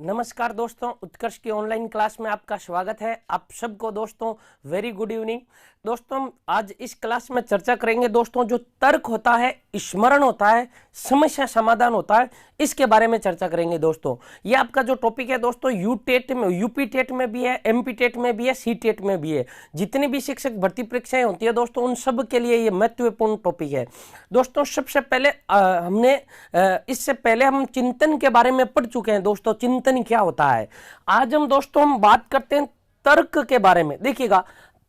नमस्कार दोस्तों, उत्कर्ष की ऑनलाइन क्लास में आपका स्वागत है। आप सबको दोस्तों वेरी गुड इवनिंग। दोस्तों आज इस क्लास में चर्चा करेंगे दोस्तों जो तर्क होता है, स्मरण होता है, समस्या समाधान होता है, इसके बारे में चर्चा करेंगे दोस्तों। ये आपका जो टॉपिक है दोस्तों यूटेट में, यूपी टेट में भी है, एमपी टेट में भी है, सी टेट में भी है। जितनी भी शिक्षक भर्ती परीक्षाएं होती है दोस्तों उन सब के लिए ये महत्वपूर्ण टॉपिक है दोस्तों। सबसे पहले इससे पहले हम चिंतन के बारे में पढ़ चुके हैं दोस्तों। चिंतन क्या होता है, आज हम दोस्तों हम बात करते हैं तर्क के बारे में। देखिएगा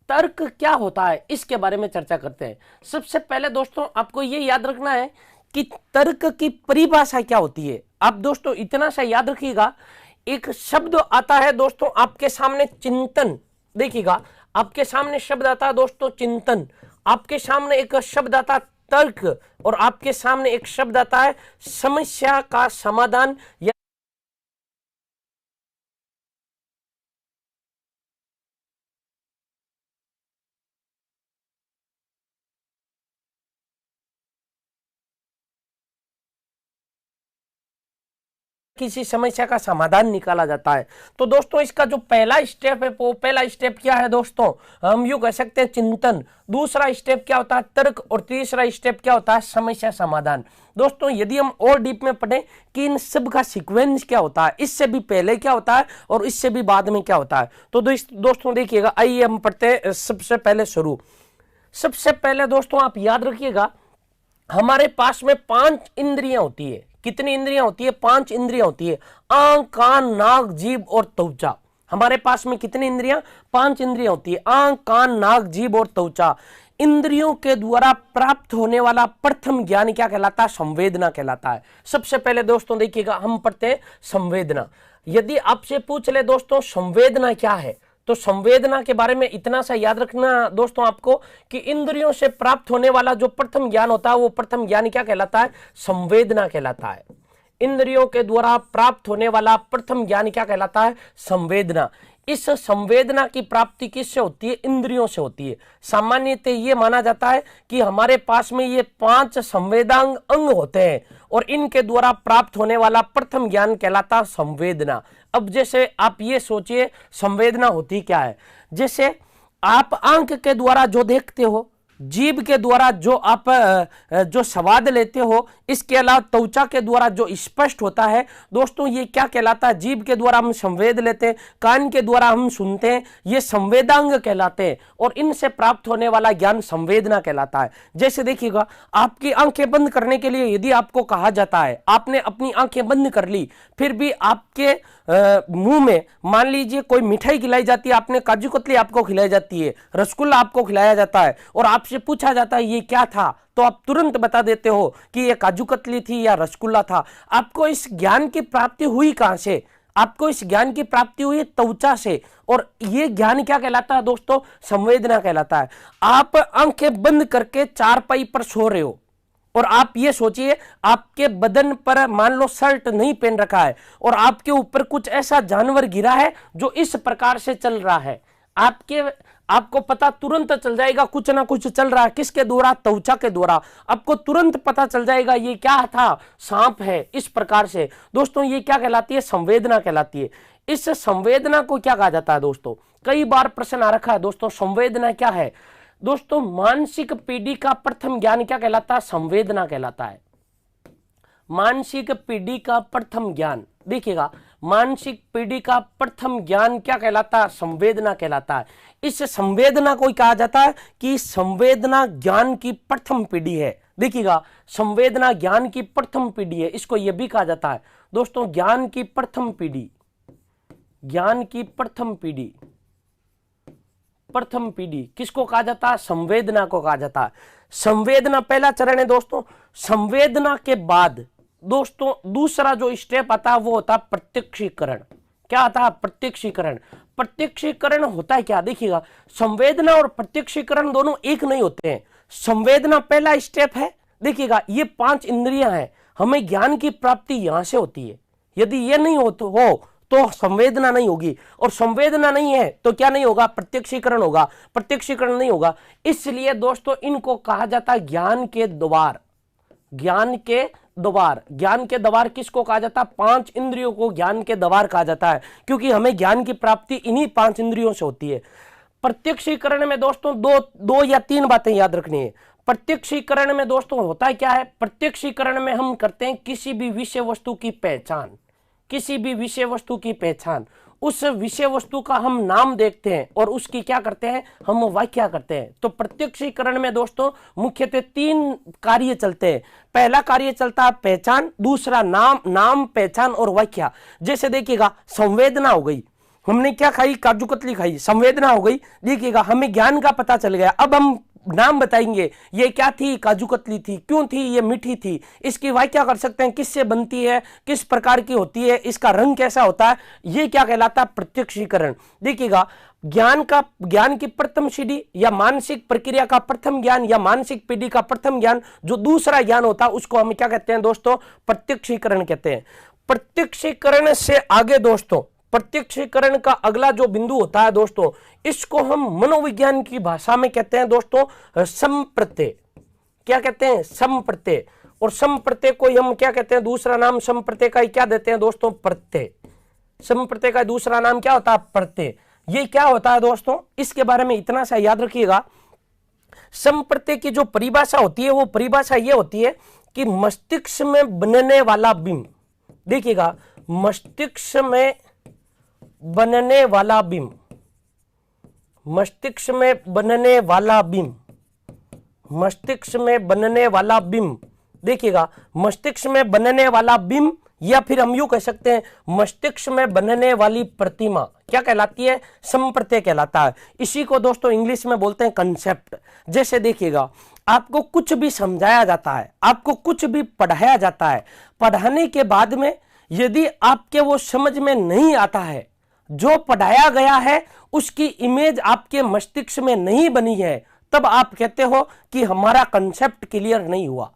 तर्क क्या होता है इसके बारे में चर्चा करते हैं। सबसे पहले दोस्तों आपको ये याद रखना है कि तर्क की परिभाषा क्या होती है। आप दोस्तों इतना सा याद रखिएगा, एक शब्द आता है दोस्तों आपके सामने चिंतन। देखिएगा आपके सामने शब्द आता है दोस्तों चिंतन, आपके सामने एक शब्द आता है तर्क, और आपके सामने एक शब्द आता है समस्या का समाधान या किसी समस्या का समाधान निकाला जाता है। तो दोस्तों इसका जो पहला स्टेप है, वो पहला स्टेप क्या है दोस्तों, हम यूं कह सकते हैं चिंतन। दूसरा स्टेप क्या होता है तर्क, और तीसरा स्टेप क्या होता है समस्या समाधान। दोस्तों यदि हम और डीप में पढ़ें कि इन सब का सीक्वेंस क्या होता है, इससे भी पहले क्या होता है और इससे भी बाद में क्या होता है, तो दोस्तों देखिएगा, आइए हम पढ़ते हैं सबसे पहले शुरू। सबसे पहले दोस्तों आप याद रखिएगा, हमारे पास में 5 इंद्रियां होती है। कितनी इंद्रियां होती है? 5 इंद्रियां होती है। आंख, कान, नाक, जीभ और त्वचा। हमारे पास में कितनी इंद्रियां? 5 इंद्रियां होती है। आंख, कान, नाक, जीभ और त्वचा। इंद्रियों के द्वारा प्राप्त होने वाला प्रथम ज्ञान क्या कहलाता है? संवेदना कहलाता है। सबसे पहले दोस्तों देखिएगा हम पढ़ते हैं संवेदना। यदि आपसे पूछ ले दोस्तों संवेदना क्या है, तो संवेदना के बारे में इतना सा याद रखना दोस्तों आपको कि इंद्रियों से प्राप्त होने वाला जो प्रथम ज्ञान होता है वो प्रथम ज्ञान क्या कहलाता है? संवेदना कहलाता है। इंद्रियों के द्वारा प्राप्त होने वाला प्रथम ज्ञान क्या कहलाता है? संवेदना। इस संवेदना की प्राप्ति किससे होती है? इंद्रियों से होती है। सामान्यतः ये माना जाता है कि हमारे पास में ये 5 संवेदांग अंग होते हैं और इनके द्वारा प्राप्त होने वाला प्रथम ज्ञान कहलाता है संवेदना। अब जैसे आप ये सोचिए संवेदना होती क्या है। जैसे आप आंख के द्वारा जो देखते हो, जीभ के द्वारा जो आप जो स्वाद लेते हो, इसके अलावा त्वचा के द्वारा जो स्पष्ट होता है दोस्तों, ये क्या कहलाता है? जीभ के द्वारा हम संवेद लेते हैं, कान के द्वारा हम सुनते हैं, ये संवेदांग कहलाते हैं और इनसे प्राप्त होने वाला ज्ञान संवेदना कहलाता है। जैसे देखिएगा, आपकी आंखें बंद करने के लिए यदि आपको कहा जाता है, आपने अपनी आंखें बंद कर ली, फिर भी आपके मुंह में मान लीजिए कोई मिठाई खिलाई जाती है, आपने काजू कतली आपको खिलाई जाती है, रसगुल्ला आपको खिलाया जाता है और आपसे पूछा जाता है ये क्या था, तो आप तुरंत बता देते हो कि ये काजू कतली थी या रसगुल्ला था। आपको इस ज्ञान की प्राप्ति हुई कहां से? आपको इस ज्ञान की प्राप्ति हुई त्वचा से, और ये ज्ञान क्या कहलाता है दोस्तों? संवेदना कहलाता है। आप आंखें बंद करके चारपाई पर सो रहे हो और आप ये सोचिए आपके बदन पर मान लो शर्ट नहीं पहन रखा है और आपके ऊपर कुछ ऐसा जानवर गिरा है जो इस प्रकार से चल रहा है। आपको पता तुरंत चल जाएगा कुछ ना कुछ चल रहा है। किसके द्वारा? त्वचा के द्वारा। आपको तुरंत पता चल जाएगा ये क्या था? सांप है। इस प्रकार से दोस्तों ये क्या कहलाती है? संवेदना कहलाती है। इस संवेदना को क्या कहा जाता है दोस्तों? कई बार प्रश्न आ रखा है दोस्तों, संवेदना क्या है दोस्तों? मानसिक पीढ़ी का प्रथम ज्ञान क्या कहलाता है? संवेदना कहलाता है। मानसिक पीढ़ी का प्रथम ज्ञान, देखिएगा, मानसिक पीढ़ी का प्रथम ज्ञान क्या कहलाता है? संवेदना कहलाता है। इस संवेदना को कहा जाता है कि संवेदना ज्ञान की प्रथम पीढ़ी है। देखिएगा, संवेदना ज्ञान की प्रथम पीढ़ी है, इसको यह भी कहा जाता है दोस्तों ज्ञान की प्रथम पीढ़ी। ज्ञान की प्रथम पीढ़ी, प्रथम पीढ़ी किसको कहा जाता है? संवेदना को कहा जाता है। संवेदना पहला चरण है दोस्तों। संवेदना के बाद दोस्तों दूसरा जो स्टेप आता है वो होता है प्रत्यक्षीकरण। क्या आता है? प्रत्यक्षीकरण। प्रत्यक्षीकरण होता है क्या? देखिएगा, संवेदना और प्रत्यक्षीकरण दोनों एक नहीं होते हैं। संवेदना पहला स्टेप है। देखिएगा, ये 5 इंद्रियां हैं, हमें ज्ञान की प्राप्ति यहां से होती है। यदि ये नहीं हो तो संवेदना नहीं होगी, और संवेदना नहीं है तो क्या नहीं होगा? प्रत्यक्षीकरण होगा। प्रत्यक्षीकरण नहीं होगा, इसलिए दोस्तों इनको कहा जाता है ज्ञान के द्वार। ज्ञान के द्वार। ज्ञान के द्वार किसको कहा जाता है? 5 इंद्रियों को ज्ञान के द्वार कहा जाता है, क्योंकि हमें ज्ञान की प्राप्ति इन्हीं 5 इंद्रियों से होती है। प्रत्यक्षीकरण में दोस्तों दो या 3 बातें याद रखनी है। प्रत्यक्षीकरण में दोस्तों होता है क्या है? प्रत्यक्षीकरण में हम करते हैं किसी भी विषय वस्तु की पहचान, किसी भी विषय वस्तु की पहचान, उस विषय वस्तु का हम नाम देखते हैं और उसकी क्या करते हैं? हम व्याख्या करते हैं। तो प्रत्यक्षीकरण में दोस्तों मुख्यतः 3 कार्य चलते हैं। पहला कार्य चलता है पहचान, दूसरा नाम पहचान और व्याख्या। जैसे देखिएगा संवेदना हो गई, हमने क्या खाई? काजू कतली खाई, संवेदना हो गई। देखिएगा हमें ज्ञान का पता चल गया। अब हम नाम बताएंगे, ये क्या थी? काजू कतली थी। क्यों थी? ये मीठी थी। इसकी व्याख्या कर सकते हैं, किससे बनती है, किस प्रकार की होती है, इसका रंग कैसा होता है। ये क्या कहलाता है? प्रत्यक्षीकरण। देखिएगा ज्ञान की प्रथम सीढ़ी या मानसिक प्रक्रिया का प्रथम ज्ञान या मानसिक पीढ़ी का प्रथम ज्ञान, जो दूसरा ज्ञान होता है, उसको हम क्या कहते हैं दोस्तों? प्रत्यक्षीकरण कहते हैं। प्रत्यक्षीकरण से आगे दोस्तों, प्रत्यक्षीकरण का अगला जो बिंदु होता है दोस्तों, इसको हम मनोविज्ञान की भाषा में कहते हैं दोस्तों संप्रत्यय। क्या कहते हैं? संप्रत्यय। और संप्रत्यय को हम क्या कहते हैं? दूसरा नाम संप्रत्यय का ही क्या देते हैं दोस्तों? प्रत्यय। संप्रत्यय का दूसरा नाम क्या होता है? प्रत्यय। ये क्या होता है दोस्तों? इसके बारे में इतना सा याद रखिएगा। संप्रत्यय की जो परिभाषा होती है, वो परिभाषा ये होती है कि मस्तिष्क में बनने वाला बिंब। देखिएगा, मस्तिष्क में बनने वाला बिंब, मस्तिष्क में बनने वाला बिंब, मस्तिष्क में बनने वाला बिंब। देखिएगा, मस्तिष्क में बनने वाला बिंब, या फिर हम यूं कह सकते हैं मस्तिष्क में बनने वाली प्रतिमा क्या कहलाती है? संप्रत्यय कहलाता है। इसी को दोस्तों इंग्लिश में बोलते हैं कंसेप्ट। जैसे देखिएगा, आपको कुछ भी समझाया जाता है, आपको कुछ भी पढ़ाया जाता है, पढ़ाने के बाद में यदि आपके वो समझ में नहीं आता है, जो पढ़ाया गया है उसकी इमेज आपके मस्तिष्क में नहीं बनी है, तब आप कहते हो कि हमारा कंसेप्ट क्लियर नहीं हुआ।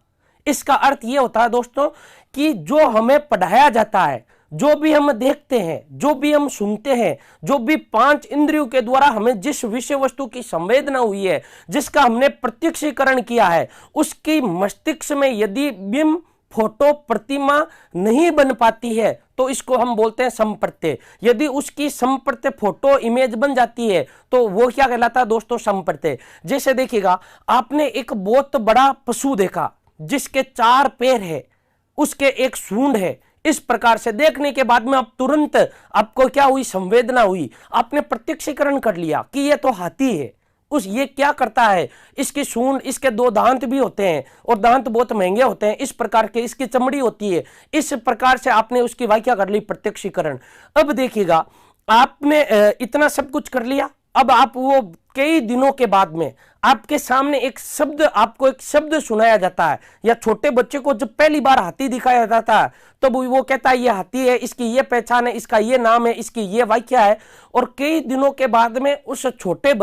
इसका अर्थ यह होता है दोस्तों कि जो हमें पढ़ाया जाता है, जो भी हम देखते हैं, जो भी हम सुनते हैं, जो भी 5 इंद्रियों के द्वारा हमें जिस विषय वस्तु की संवेदना हुई है, जिसका हमने प्रत्यक्षीकरण किया है, उसकी मस्तिष्क में यदि बिंब, फोटो, प्रतिमा नहीं बन पाती है, तो इसको हम बोलते हैं संप्रत्यय। यदि उसकी संप्रत्यय फोटो इमेज बन जाती है, तो वो क्या कहलाता है दोस्तों? संप्रत्यय। जैसे देखिएगा, आपने एक बहुत बड़ा पशु देखा जिसके 4 पैर है, उसके एक सूंड है। इस प्रकार से देखने के बाद में अब तुरंत आपको क्या हुई? संवेदना हुई। आपने प्रत्यक्षीकरण कर लिया कि ये तो हाथी है। ये क्या करता है? इसकी सूंड, इसके 2 दांत भी होते हैं और दांत बहुत महंगे होते हैं, इस प्रकार के इसकी चमड़ी होती है। इस प्रकार से आपने उसकी व्याख्या कर ली, प्रत्यक्षीकरण। अब देखिएगा, आपने इतना सब कुछ कर लिया। अब आप वो कई दिनों के बाद में आपके सामने एक शब्द, आपको एक शब्द सुनाया जाता है, या छोटे बच्चे को जब पहली बार हाथी दिखाया जाता है तब वो कहता है ये हाथी है, इसकी ये पहचान है, इसका ये नाम है, इसकी ये व्याख्या है। और कई दिनों के बाद में उस छोटे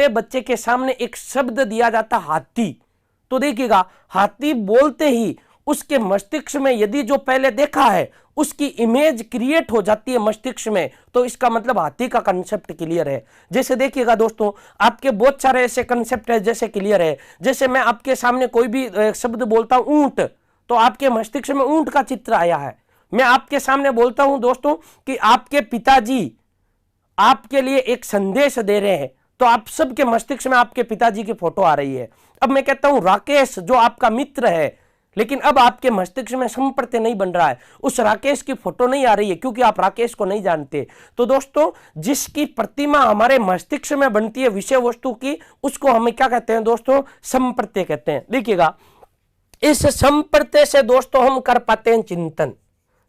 बच्चे के सामने एक शब्द दिया जाता हाथी। तो देखिएगा, हाथी बोलते ही उसके मस्तिष्क में यदि जो पहले देखा है उसकी इमेज क्रिएट हो जाती है मस्तिष्क में, तो इसका मतलब हाथी का कंसेप्ट क्लियर है। जैसे देखिएगा दोस्तों, आपके बहुत सारे ऐसे कंसेप्ट है जैसे क्लियर है। जैसे मैं आपके सामने कोई भी शब्द बोलता हूं ऊंट, तो आपके मस्तिष्क में ऊंट का चित्र आया है। मैं आपके सामने बोलता हूं दोस्तों कि आपके पिताजी आपके लिए एक संदेश दे रहे हैं, तो आप सबके मस्तिष्क में आपके पिताजी की फोटो आ रही है। अब मैं कहता हूं राकेश जो आपका मित्र है, लेकिन अब आपके मस्तिष्क में संप्रत्यय नहीं बन रहा है, उस राकेश की फोटो नहीं आ रही है, क्योंकि आप राकेश को नहीं जानते। तो दोस्तों, जिसकी प्रतिमा हमारे मस्तिष्क में बनती है विषय वस्तु की, उसको हमें क्या कहते हैं दोस्तों? संप्रत्यय कहते हैं। देखिएगा, इस संप्रत्यय से दोस्तों हम कर पाते हैं चिंतन।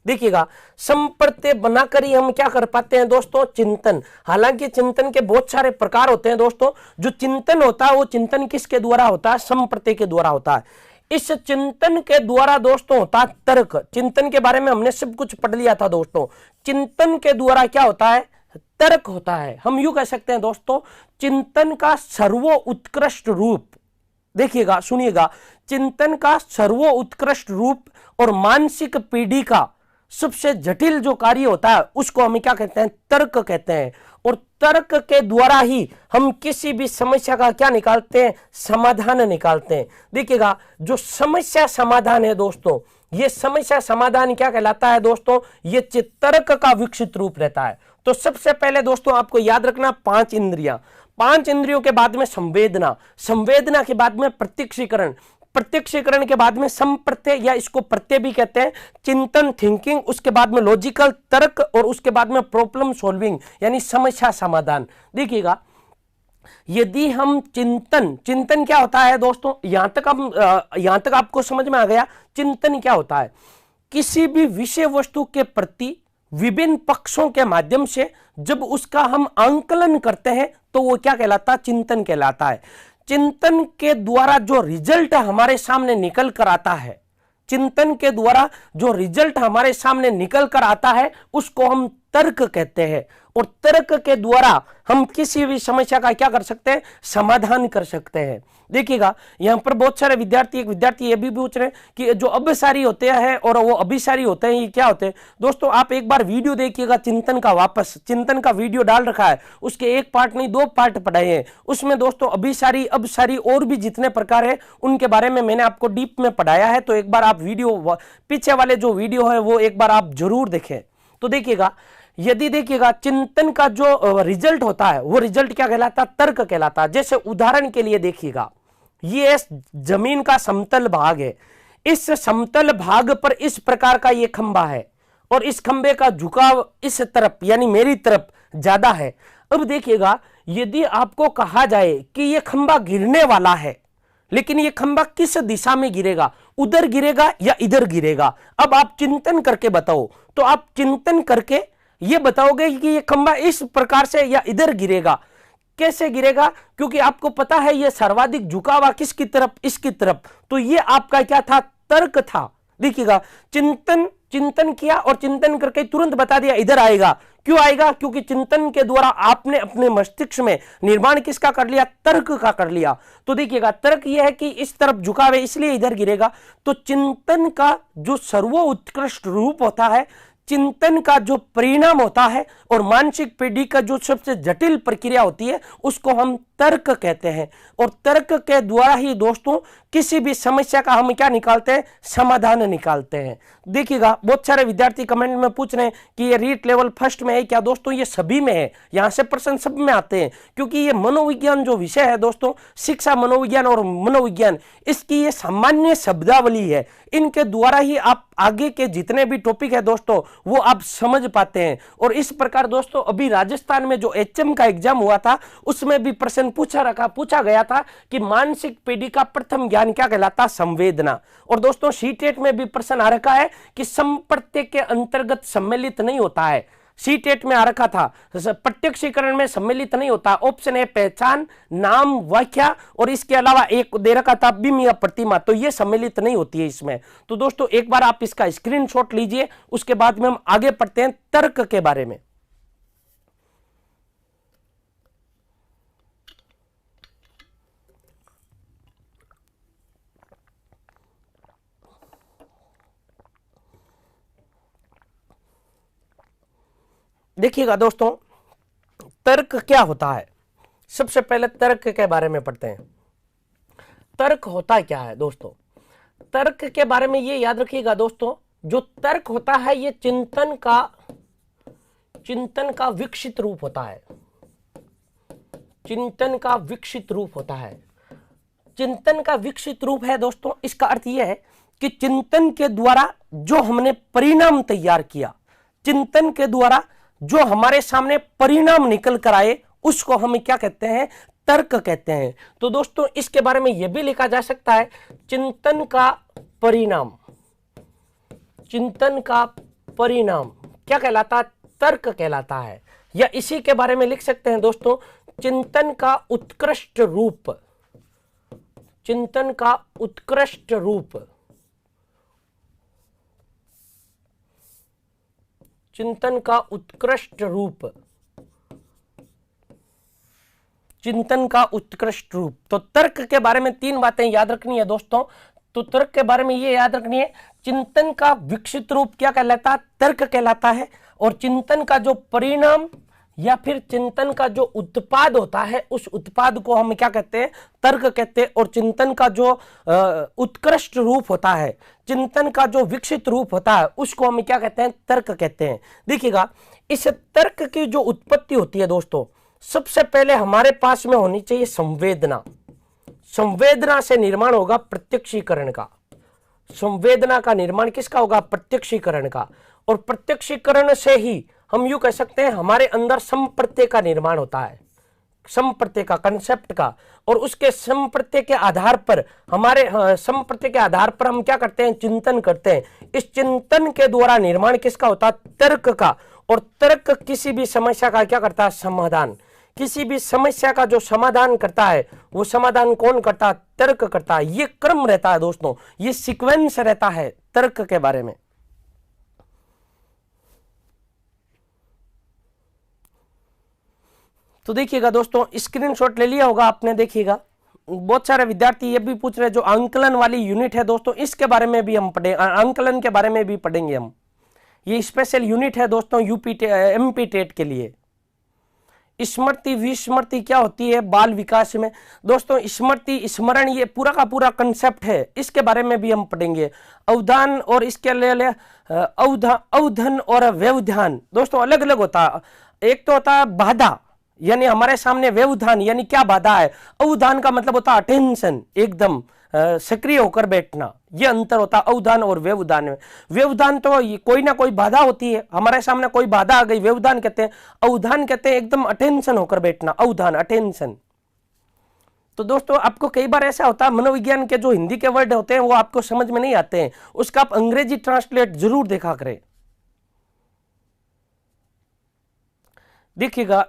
देखिएगा, संप्रत्यय बनाकर ही हम क्या कर पाते हैं दोस्तों? चिंतन। हालांकि चिंतन के बहुत सारे प्रकार होते हैं दोस्तों। जो चिंतन होता है वो चिंतन किसके द्वारा होता है? संप्रत्यय के द्वारा होता है। इस चिंतन के द्वारा दोस्तों होता है तर्क। चिंतन के बारे में हमने सब कुछ पढ़ लिया था दोस्तों। चिंतन के द्वारा क्या होता है? तर्क होता है। हम यूं कह सकते हैं दोस्तों, चिंतन का सर्वोत्कृष्ट रूप, देखिएगा सुनिएगा, चिंतन का सर्वोत्कृष्ट रूप और मानसिक पीढ़ी का सबसे जटिल जो कार्य होता है उसको हम क्या कहते हैं? तर्क कहते हैं। और तर्क के द्वारा ही हम किसी भी समस्या का क्या निकालते हैं, समाधान निकालते हैं। देखिएगा, जो समस्या समाधान है दोस्तों, ये समस्या समाधान क्या कहलाता है दोस्तों, ये तर्क का विकसित रूप रहता है। तो सबसे पहले दोस्तों आपको याद रखना 5 इंद्रियां, 5 इंद्रियों के बाद में संवेदना, संवेदना के बाद में प्रत्यक्षीकरण, प्रत्यक्षीकरण के बाद में संप्रत्यय या इसको प्रत्यय भी कहते हैं, चिंतन थिंकिंग, उसके बाद में लॉजिकल तर्क और उसके बाद में प्रॉब्लम सॉल्विंग यानी समस्या समाधान। देखिएगा, यदि हम चिंतन, चिंतन क्या होता है दोस्तों, यहां तक आपको समझ में आ गया चिंतन क्या होता है। किसी भी विषय वस्तु के प्रति विभिन्न पक्षों के माध्यम से जब उसका हम आंकलन करते हैं तो वो क्या कहलाता है, चिंतन कहलाता है। चिंतन के द्वारा जो रिजल्ट हमारे सामने निकल कर आता है, चिंतन के द्वारा जो रिजल्ट हमारे सामने निकल कर आता है उसको हम तर्क कहते हैं। और तर्क के द्वारा हम किसी भी समस्या का क्या कर सकते हैं, समाधान कर सकते हैं। देखिएगा, यहां पर बहुत सारे विद्यार्थी, एक विद्यार्थी ये भी पूछ रहे हैं कि जो अभिसारी होते हैं और वो अभिसारी होते हैं, ये क्या होते हैं। दोस्तों आप एक बार वीडियो देखिएगा चिंतन का, वापस चिंतन का वीडियो डाल रखा है, उसके एक पार्ट नहीं 2 पार्ट पढ़ाए हैं। उसमें दोस्तों अभिसारी, अभिसारी और भी जितने प्रकार है उनके बारे में मैंने आपको डीप में पढ़ाया है। तो एक बार आप वीडियो, पीछे वाले जो वीडियो है वो एक बार आप जरूर देखें। तो देखिएगा, यदि देखिएगा चिंतन का जो रिजल्ट होता है वो रिजल्ट क्या कहलाता है, तर्क कहलाता है। जैसे उदाहरण के लिए देखिएगा, ये जमीन का समतल भाग है, इस समतल भाग पर इस प्रकार का ये खंबा है और इस खंबे का झुकाव इस तरफ यानी मेरी तरफ ज्यादा है। अब देखिएगा, यदि आपको कहा जाए कि ये खंबा गिरने वाला है, लेकिन ये खंबा किस दिशा में गिरेगा, उधर गिरेगा या इधर गिरेगा, अब आप चिंतन करके बताओ। तो आप चिंतन करके ये बताओगे कि ये खंबा इस प्रकार से या इधर गिरेगा। कैसे गिरेगा, क्योंकि आपको पता है ये सर्वाधिक झुकावा किसकी तरफ, इसकी तरफ। तो ये आपका क्या था, तर्क था। देखिएगा, चिंतन किया और चिंतन करके तुरंत बता दिया इधर आएगा। क्यों आएगा, क्योंकि चिंतन के द्वारा आपने अपने मस्तिष्क में निर्माण किसका कर लिया, तर्क का कर लिया। तो देखिएगा, तर्क यह है कि इस तरफ झुकाव है इसलिए इधर गिरेगा। तो चिंतन का जो सर्वोत्कृष्ट रूप होता है, चिंतन का जो परिणाम होता है और मानसिक पीढ़ी का जो सबसे जटिल प्रक्रिया होती है उसको हम तर्क कहते हैं। और तर्क के द्वारा ही दोस्तों किसी भी समस्या का हम क्या निकालते हैं, समाधान निकालते हैं। देखिएगा, बहुत सारे विद्यार्थी कमेंट में पूछ रहे हैं कि ये रीट लेवल फर्स्ट में है क्या। दोस्तों ये सभी में है, यहां से प्रश्न सब में आते हैं, क्योंकि ये मनोविज्ञान जो विषय है दोस्तों, शिक्षा मनोविज्ञान और मनोविज्ञान, इसकी ये सामान्य शब्दावली है। इनके द्वारा ही आप आगे के जितने भी टॉपिक है दोस्तों वो आप समझ पाते हैं। और इस प्रकार दोस्तों अभी राजस्थान में जो HM का एग्जाम हुआ था उसमें भी प्रश्न पूछा गया था कि मानसिक पीढ़ी का प्रथम ज्ञान क्या कहलाता, संवेदना। और दोस्तों सीटेट में भी प्रश्न आ रखा है कि संप्रत्यय के अंतर्गत सम्मिलित नहीं होता है। सीटेट में आ रखा था, प्रत्यक्षीकरण में सम्मिलित नहीं होता। ऑप्शन है पहचान, नाम, व्याख्या और इसके अलावा एक दे रखा था बिंब या प्रतिमा, तो ये सम्मिलित नहीं होती है इसमें। तो दोस्तों एक बार आप इसका स्क्रीनशॉट लीजिए, उसके बाद में हम आगे पढ़ते हैं तर्क के बारे में। देखिएगा दोस्तों, तर्क क्या होता है। सबसे पहले तर्क के बारे में पढ़ते हैं। तर्क होता क्या है दोस्तों, तर्क के बारे में ये याद रखिएगा दोस्तों, जो तर्क होता है ये चिंतन का विकसित रूप होता है। चिंतन का विकसित रूप होता है। चिंतन का विकसित रूप है दोस्तों, इसका अर्थ यह है कि चिंतन के द्वारा जो हमने परिणाम तैयार किया, चिंतन के द्वारा जो हमारे सामने परिणाम निकल कर आए उसको हम क्या कहते हैं, तर्क कहते हैं। तो दोस्तों इसके बारे में यह भी लिखा जा सकता है चिंतन का परिणाम, चिंतन का परिणाम क्या कहलाता है, तर्क कहलाता है। या इसी के बारे में लिख सकते हैं दोस्तों चिंतन का उत्कृष्ट रूप, चिंतन का उत्कृष्ट रूप, चिंतन का उत्कृष्ट रूप, चिंतन का उत्कृष्ट रूप। तो तर्क के बारे में 3 बातें याद रखनी है दोस्तों। तो तर्क के बारे में ये याद रखनी है, चिंतन का विकसित रूप क्या कहलाता है, तर्क कहलाता है। और चिंतन का जो परिणाम या फिर चिंतन का जो उत्पाद होता है उस उत्पाद को हम क्या कहते हैं, तर्क कहते हैं। और चिंतन का जो उत्कृष्ट रूप होता है, चिंतन का जो विकसित रूप होता है उसको हम क्या कहते हैं, तर्क कहते हैं। देखिएगा, इस तर्क की जो उत्पत्ति होती है दोस्तों, सबसे पहले हमारे पास में होनी चाहिए संवेदना। संवेदना से निर्माण होगा प्रत्यक्षीकरण का। संवेदना का निर्माण किसका होगा, प्रत्यक्षीकरण का। और प्रत्यक्षीकरण से ही हम यूं कह सकते हैं हमारे अंदर संप्रत्यय का निर्माण होता है, संप्रत्यय का, कंसेप्ट का। और उसके संप्रत्यय के आधार पर हमारे संप्रत्यय के आधार पर हम क्या करते हैं, चिंतन करते हैं। इस चिंतन के द्वारा निर्माण किसका होता है, तर्क का। और तर्क किसी भी समस्या का क्या करता है, समाधान। किसी भी समस्या का जो समाधान करता है वो समाधान कौन करता है, तर्क करता है। ये क्रम रहता है दोस्तों, ये सीक्वेंस रहता है तर्क के बारे में। तो देखिएगा दोस्तों, स्क्रीनशॉट ले लिया होगा आपने। देखिएगा, बहुत सारे विद्यार्थी ये भी पूछ रहे हैं जो आंकलन वाली यूनिट है दोस्तों, इसके बारे में भी हम पढ़े, आंकलन के बारे में भी पढ़ेंगे हम। ये स्पेशल यूनिट है दोस्तों यूपी एमपी टेट के लिए। स्मृति विस्मृति क्या होती है बाल विकास में दोस्तों, स्मृति स्मरण ये पूरा का पूरा कंसेप्ट है, इसके बारे में भी हम पढ़ेंगे। अवधान और इसके लिए अवधन और व्यवधान दोस्तों अलग अलग होता है। एक तो होता है बाधा, यानी हमारे सामने व्यवधान यानी क्या बाधा है। अवधान का मतलब होता है अटेंशन, एकदम सक्रिय होकर बैठना। यह अंतर होता है अवधान और व्यवधान में। व्यवधान तो कोई ना कोई बाधा होती है, हमारे सामने कोई बाधा आ गई, व्यवधान कहते हैं। अवधान कहते हैं एकदम अटेंशन होकर बैठना, अवधान अटेंशन। तो दोस्तों आपको कई बार ऐसा होता है मनोविज्ञान के जो हिंदी के वर्ड होते हैं वो आपको समझ में नहीं आते हैं, उसका आप अंग्रेजी ट्रांसलेट जरूर देखा करें। देखिएगा,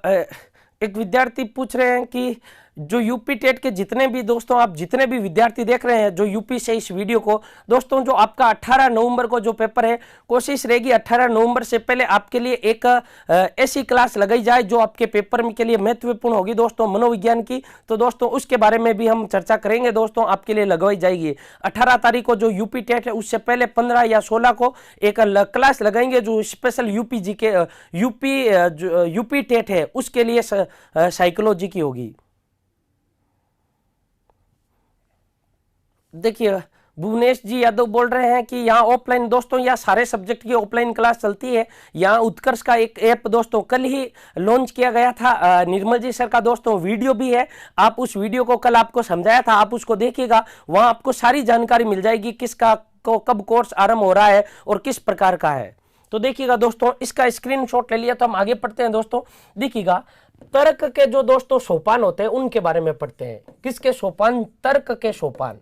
एक विद्यार्थी पूछ रहे हैं कि जो यूपी टेट के जितने भी दोस्तों, आप जितने भी विद्यार्थी देख रहे हैं जो यूपी से इस वीडियो को, दोस्तों जो आपका 18 नवंबर को जो पेपर है, कोशिश रहेगी 18 नवंबर से पहले आपके लिए एक ऐसी क्लास लगाई जाए जो आपके पेपर में के लिए महत्वपूर्ण होगी दोस्तों, मनोविज्ञान की। तो दोस्तों उसके बारे में भी हम चर्चा करेंगे दोस्तों, आपके लिए लगवाई जाएगी। 18 तारीख को जो यूपी टेट है उससे पहले 15 या 16 को एक क्लास लगाएंगे जो स्पेशल यूपी जी के यूपी टेट है उसके लिए साइकोलॉजी की होगी। देखिए, भुवनेश जी यादव बोल रहे हैं कि यहाँ ऑफलाइन दोस्तों, यहाँ सारे सब्जेक्ट की ऑफलाइन क्लास चलती है। यहाँ उत्कर्ष का एक ऐप दोस्तों कल ही लॉन्च किया गया था, निर्मल जी सर का दोस्तों वीडियो भी है। आप उस वीडियो को कल आपको समझाया था, आप उसको देखिएगा, वहाँ आपको सारी जानकारी मिल जाएगी किसका को कब कोर्स आरंभ हो रहा है और किस प्रकार का है। तो देखिएगा दोस्तों, इसका स्क्रीनशॉट ले लिया तो हम आगे पढ़ते हैं दोस्तों। देखिएगा, तर्क के जो दोस्तों सोपान होते हैं उनके बारे में पढ़ते हैं। किसके सोपान, तर्क के सोपान।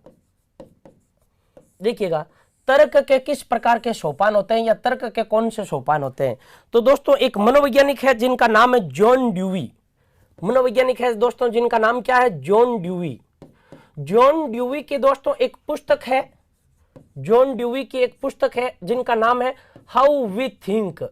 देखिएगा, तर्क के किस प्रकार के सोपान होते हैं या तर्क के कौन से सोपान होते हैं। तो दोस्तों एक मनोवैज्ञानिक है जिनका नाम है जॉन ड्यूवी। मनोवैज्ञानिक है दोस्तों जिनका नाम क्या है, जॉन ड्यूवी। जॉन ड्यूवी की दोस्तों एक पुस्तक है, जॉन ड्यूवी की एक पुस्तक है जिनका नाम है how we think,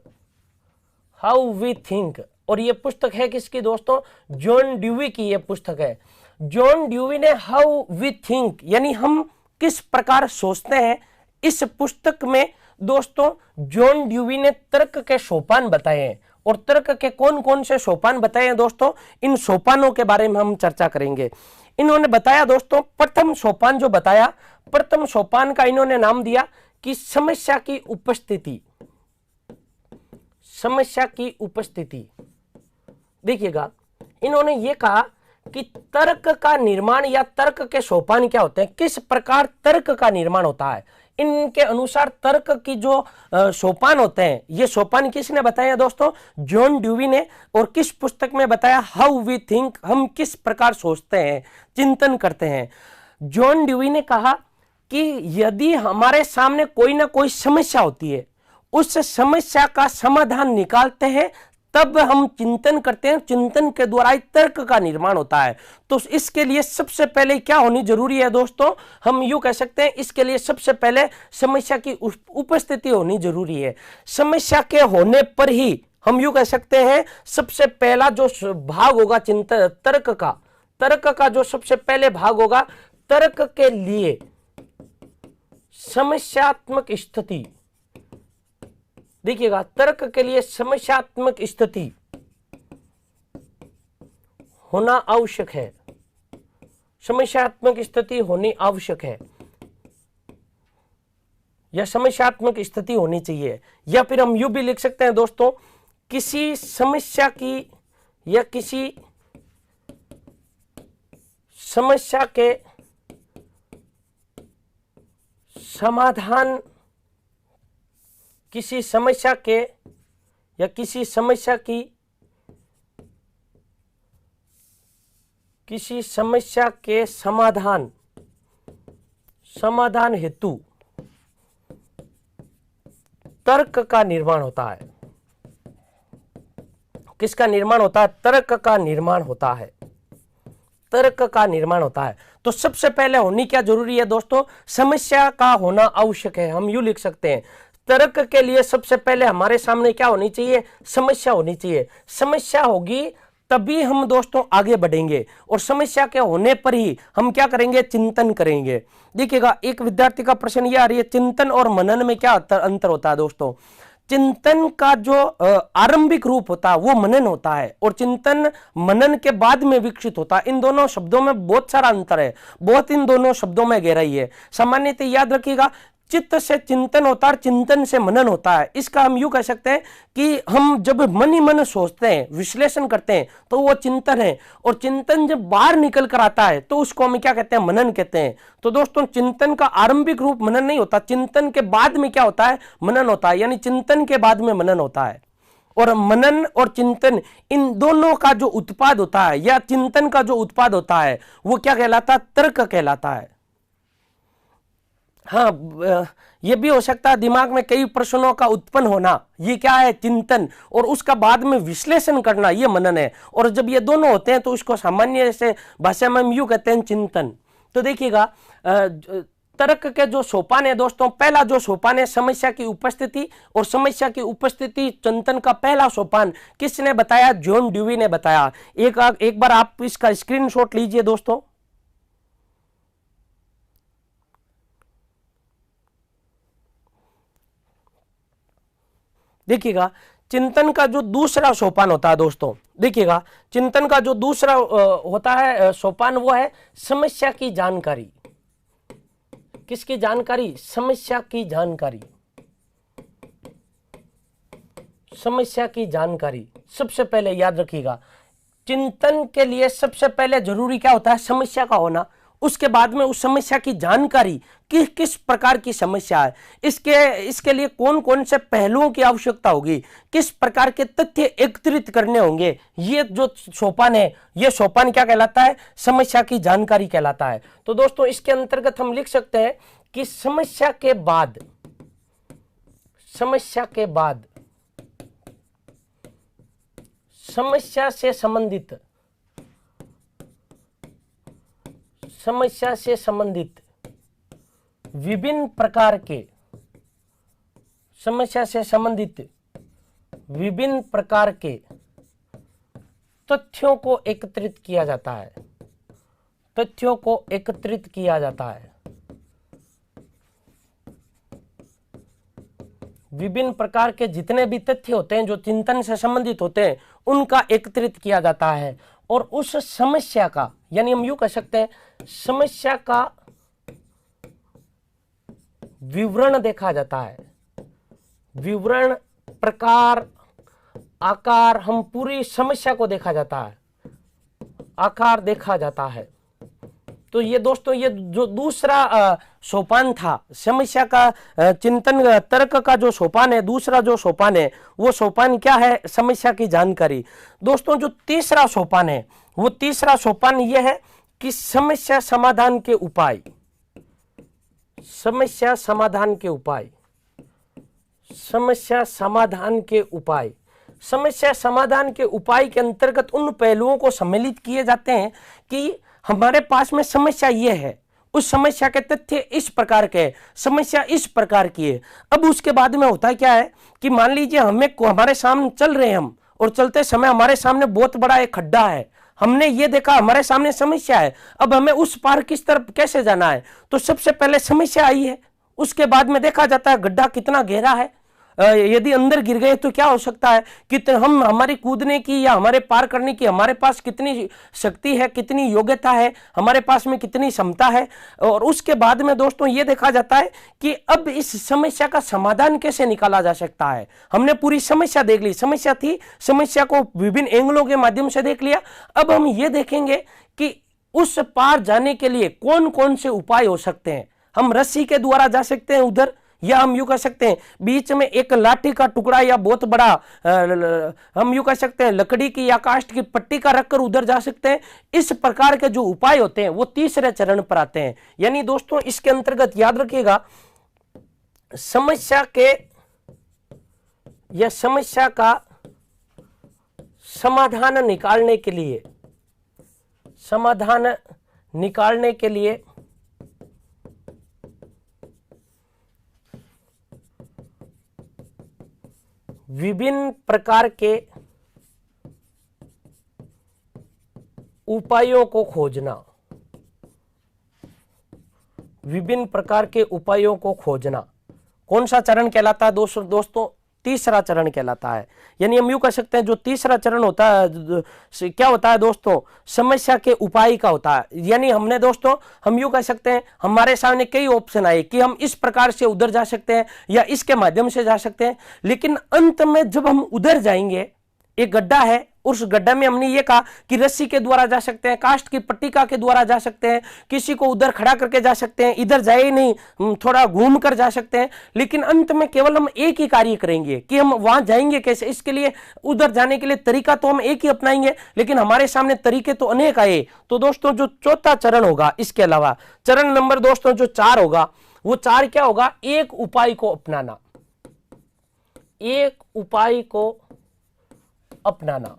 how we think. और ये पुस्तक है किसकी दोस्तों, जॉन ड्यूवी की ये पुस्तक है। जॉन ड्यूवी ने हाउ वी थिंक यानी हम किस प्रकार सोचते हैं, इस पुस्तक में दोस्तों जॉन ड्यूवी ने तर्क के सोपान बताए हैं। और तर्क के कौन कौन से सोपान बताए हैं दोस्तों, इन सोपानों के बारे में हम चर्चा करेंगे। इन्होंने बताया दोस्तों, प्रथम सोपान जो बताया, प्रथम सोपान का इन्होंने नाम दिया कि समस्या की उपस्थिति, समस्या की उपस्थिति। देखिएगा, इन्होंने ये कहा कि तर्क का निर्माण या तर्क के सोपान क्या होते हैं, किस प्रकार तर्क का निर्माण होता है। इनके अनुसार तर्क की जो सोपान होते हैं, ये सोपान किसने बताया दोस्तों, जॉन ड्यूवी ने। और किस पुस्तक में बताया, हाउ वी थिंक, हम किस प्रकार सोचते हैं, चिंतन करते हैं। जॉन ड्यूवी ने कहा कि यदि हमारे सामने कोई ना कोई समस्या होती है, उस समस्या का समाधान निकालते हैं, तब हम चिंतन करते हैं, चिंतन के द्वारा तर्क का निर्माण होता है। तो इसके लिए सबसे पहले क्या होनी जरूरी है दोस्तों, हम यूं कह सकते हैं इसके लिए सबसे पहले समस्या की उपस्थिति होनी जरूरी है। समस्या के होने पर ही हम यूं कह सकते हैं सबसे पहला जो भाग होगा चिंतन तर्क का, तर्क का जो सबसे पहले भाग होगा, तर्क के लिए समस्यात्मक स्थिति। देखिएगा, तर्क के लिए समस्यात्मक स्थिति, होना आवश्यक है, समस्यात्मक स्थिति होनी आवश्यक है, या समस्यात्मक स्थिति होनी चाहिए। या फिर हम यूं भी लिख सकते हैं दोस्तों, किसी समस्या की या किसी समस्या के समाधान, किसी समस्या के या किसी समस्या की, किसी समस्या के समाधान हेतु तर्क का निर्माण होता है। किसका निर्माण होता है? तर्क का निर्माण होता है, तर्क का निर्माण होता है। तो सबसे पहले होनी क्या जरूरी है दोस्तों? समस्या का होना आवश्यक है। हम यूं लिख सकते हैं, तर्क के लिए सबसे पहले हमारे सामने क्या होनी चाहिए? समस्या होनी चाहिए। समस्या होगी तभी हम दोस्तों आगे बढ़ेंगे, और समस्या के होने पर ही हम क्या करेंगे? चिंतन करेंगे। देखिएगा, एक विद्यार्थी का प्रश्न ये आ रही है, चिंतन और मनन में क्या अंतर होता है दोस्तों? चिंतन का जो आरंभिक रूप होता है वो मनन होता है, और चिंतन मनन के बाद में विकसित होता है। इन दोनों शब्दों में बहुत सारा अंतर है, बहुत इन दोनों शब्दों में गहराई है। सामान्यतः याद रखिएगा, चित्त से चिंतन होता है, चिंतन से मनन होता है। इसका हम यूं कह सकते हैं कि हम जब मन ही मन सोचते हैं, विश्लेषण करते हैं, तो वो चिंतन है, और चिंतन जब बाहर निकल कर आता है तो उसको हम क्या कहते हैं? मनन कहते हैं। तो दोस्तों, चिंतन का आरंभिक रूप मनन नहीं होता, चिंतन के बाद में क्या होता है? मनन होता है, यानी चिंतन के बाद में मनन होता है। और मनन और चिंतन, इन दोनों का जो उत्पाद होता है, या चिंतन का जो उत्पाद होता है, वो क्या कहलाता है? तर्क कहलाता है। हाँ, ये भी हो सकता है दिमाग में कई प्रश्नों का उत्पन्न होना, ये क्या है? चिंतन। और उसका बाद में विश्लेषण करना, ये मनन है। और जब ये दोनों होते हैं तो उसको सामान्य से भाषा में हम यूं कहते हैं चिंतन। तो देखिएगा, तर्क के जो सोपान है दोस्तों, पहला जो सोपान है समस्या की उपस्थिति, और समस्या की उपस्थिति चिंतन का पहला सोपान किसने बताया? जॉन ड्यूवी ने बताया। एक बार आप इसका स्क्रीनशॉट लीजिए दोस्तों। देखिएगा, चिंतन का जो दूसरा सोपान होता है दोस्तों, देखिएगा, चिंतन का जो दूसरा होता है सोपान, वो है समस्या की जानकारी। किसकी जानकारी? समस्या की जानकारी। समस्या की जानकारी सबसे पहले याद रखिएगा, चिंतन के लिए सबसे पहले जरूरी क्या होता है? समस्या का होना। उसके बाद में उस समस्या की जानकारी, किस प्रकार की समस्या है, इसके लिए कौन कौन से पहलुओं की आवश्यकता होगी, किस प्रकार के तथ्य एकत्रित करने होंगे, ये जो सोपान है, ये सोपान क्या कहलाता है? समस्या की जानकारी कहलाता है। तो दोस्तों, इसके अंतर्गत हम लिख सकते हैं कि समस्या के बाद समस्या से संबंधित विभिन्न प्रकार के तथ्यों को एकत्रित किया जाता है। विभिन्न प्रकार के जितने भी तथ्य होते हैं जो चिंतन से संबंधित होते हैं, उनका एकत्रित किया जाता है, और उस समस्या का, यानी हम यूं कह सकते हैं, समस्या का विवरण देखा जाता है। विवरण, प्रकार, आकार, हम पूरी समस्या को देखा जाता है, आकार देखा जाता है। तो ये दोस्तों, ये जो दूसरा सोपान था समस्या का चिंतन, तर्क का जो सोपान है, दूसरा जो सोपान है, वो सोपान क्या है? समस्या की जानकारी। दोस्तों, जो तीसरा सोपान है, वो तीसरा सोपान ये है कि समस्या समाधान के उपाय। समस्या समाधान के उपाय। समस्या समाधान के उपाय के अंतर्गत उन पहलुओं को सम्मिलित किए जाते हैं कि हमारे पास में समस्या ये है, उस समस्या के तथ्य इस प्रकार के, समस्या इस प्रकार की है। अब उसके बाद में होता क्या है कि मान लीजिए हमारे सामने चल रहे हैं हम, और चलते समय हमारे सामने बहुत बड़ा एक खड्डा है, हमने ये देखा हमारे सामने समस्या है, अब हमें उस पार किस तरफ कैसे जाना है। तो सबसे पहले समस्या आई है, उसके बाद में देखा जाता है गड्ढा कितना गहरा है, यदि अंदर गिर गए तो क्या हो सकता है कि हम हमारी कूदने की या हमारे पार करने की हमारे पास कितनी शक्ति है, कितनी योग्यता है, हमारे पास में कितनी क्षमता है। और उसके बाद में दोस्तों ये देखा जाता है कि अब इस समस्या का समाधान कैसे निकाला जा सकता है। हमने पूरी समस्या देख ली, समस्या थी, समस्या को विभिन्न एंगलों के माध्यम से देख लिया। अब हम ये देखेंगे कि उस पार जाने के लिए कौन कौन से उपाय हो सकते हैं। हम रस्सी के द्वारा जा सकते हैं उधर, या हम यूं कह सकते हैं बीच में एक लाठी का टुकड़ा या बहुत बड़ा हम यूं कह सकते हैं लकड़ी की या काष्ठ की पट्टी का रखकर उधर जा सकते हैं। इस प्रकार के जो उपाय होते हैं वो तीसरे चरण पर आते हैं। यानी दोस्तों इसके अंतर्गत याद रखिएगा, समस्या के या समस्या का समाधान निकालने के लिए विभिन्न प्रकार के उपायों को खोजना, विभिन्न प्रकार के उपायों को खोजना कौन सा चरण कहलाता है दोस्तों? तीसरा चरण कहलाता है। यानी हम यूं कह सकते हैं जो तीसरा चरण होता है क्या होता है दोस्तों? समस्या के उपाय का होता है। यानी हमने दोस्तों हम यूं कह सकते हैं हमारे सामने कई ऑप्शन आए कि हम इस प्रकार से उधर जा सकते हैं या इसके माध्यम से जा सकते हैं, लेकिन अंत में जब हम उधर जाएंगे, एक गड्ढा है, उस गड्ढे में हमने ये कहा कि रस्सी के द्वारा जा सकते हैं, काष्ठ की पट्टिका के द्वारा जा सकते हैं, किसी को उधर खड़ा करके जा सकते हैं, इधर जाए ही नहीं थोड़ा घूम कर जा सकते हैं, लेकिन अंत में केवल हम एक ही कार्य करेंगे कि हम वहां जाएंगे कैसे। इसके लिए उधर जाने के लिए तरीका तो हम एक ही अपनाएंगे, लेकिन हमारे सामने तरीके तो अनेक आए। तो दोस्तों जो चौथा चरण होगा, इसके अलावा चरण नंबर दोस्तों जो 4 होगा, वो 4 क्या होगा? एक उपाय को अपनाना, एक उपाय को अपनाना,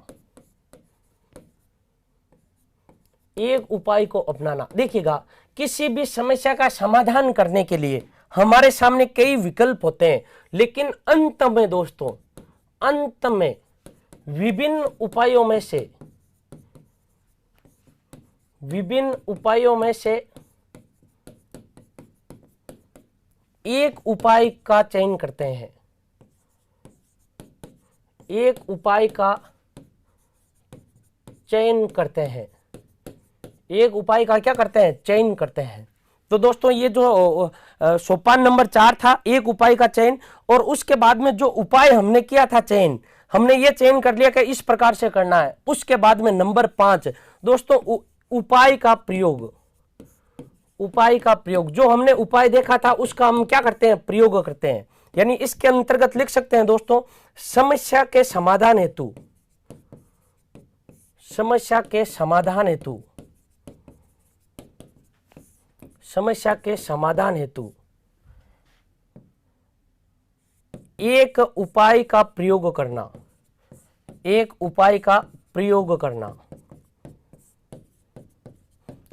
एक उपाय को अपनाना। देखिएगा, किसी भी समस्या का समाधान करने के लिए हमारे सामने कई विकल्प होते हैं, लेकिन अंत में दोस्तों, अंत में विभिन्न उपायों में से एक उपाय का चयन करते हैं, एक उपाय का चयन करते हैं, एक उपाय का क्या करते हैं? चयन करते हैं। तो दोस्तों ये जो सोपान नंबर 4 था, एक उपाय का चयन, और उसके बाद में जो उपाय हमने किया था चयन, हमने ये चयन कर लिया कि इस प्रकार से करना है। उसके बाद में नंबर 5 दोस्तों उपाय का प्रयोग, उपाय का प्रयोग। जो हमने उपाय देखा था उसका हम क्या करते हैं? प्रयोग करते हैं। यानी इसके अंतर्गत लिख सकते हैं दोस्तों, समस्या के समाधान हेतु, समस्या के समाधान हेतु, समस्या के समाधान हेतु एक उपाय का प्रयोग करना, एक उपाय का प्रयोग करना।